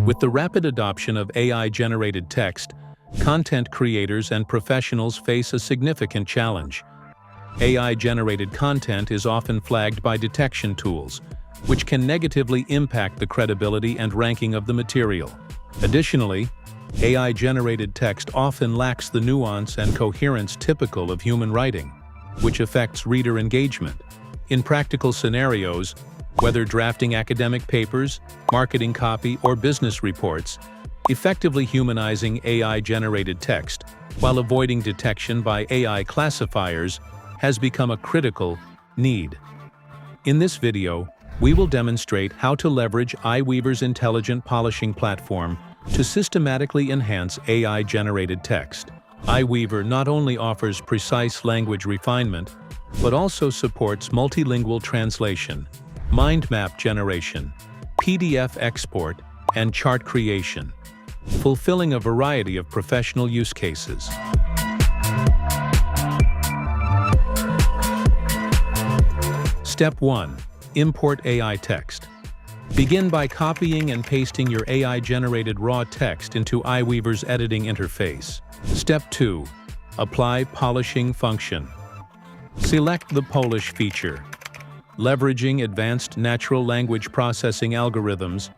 With the rapid adoption of AI-generated text, content creators and professionals face a significant challenge. AI-generated content is often flagged by detection tools, which can negatively impact the credibility and ranking of the material. Additionally, AI-generated text often lacks the nuance and coherence typical of human writing, which affects reader engagement. In practical scenarios, whether drafting academic papers, marketing copy, or business reports, effectively humanizing AI-generated text while avoiding detection by AI classifiers has become a critical need. In this video, we will demonstrate how to leverage iWeaver's intelligent polishing platform to systematically enhance AI-generated text. iWeaver not only offers precise language refinement, but also supports multilingual translation, mind map generation, PDF export, and chart creation, fulfilling a variety of professional use cases. Step 1. Import AI text. Begin by copying and pasting your AI-generated raw text into iWeaver's editing interface. Step 2. Apply polishing function. Select the Polish feature. Leveraging advanced natural language processing algorithms,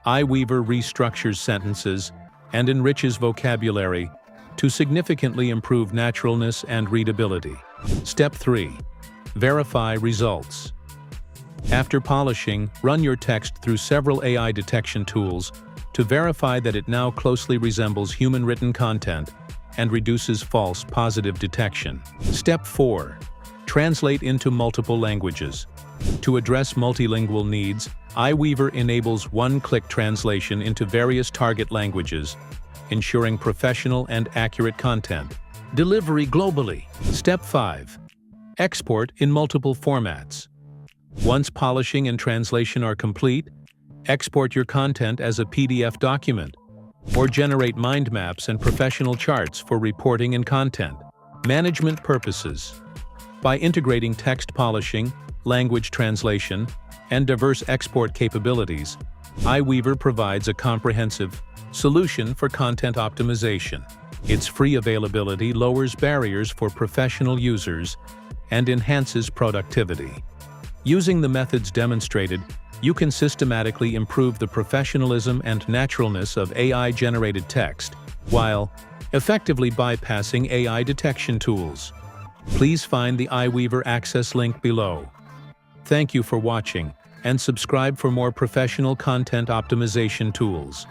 iWeaver restructures sentences and enriches vocabulary to significantly improve naturalness and readability. Step 3. Verify results. After polishing, run your text through several AI detection tools to verify that it now closely resembles human-written content and reduces false positive detection. Step 4. Translate into multiple languages. To address multilingual needs, iWeaver enables one-click translation into various target languages, ensuring professional and accurate content delivery globally. Step 5. Export in multiple formats. Once polishing and translation are complete, export your content as a PDF document, or generate mind maps and professional charts for reporting and content management purposes. By integrating text polishing, language translation, and diverse export capabilities, iWeaver provides a comprehensive solution for content optimization. Its free availability lowers barriers for professional users and enhances productivity. Using the methods demonstrated, you can systematically improve the professionalism and naturalness of AI-generated text, while effectively bypassing AI detection tools. Please find the iWeaver Access link below. Thank you for watching, and subscribe for more professional content optimization tools.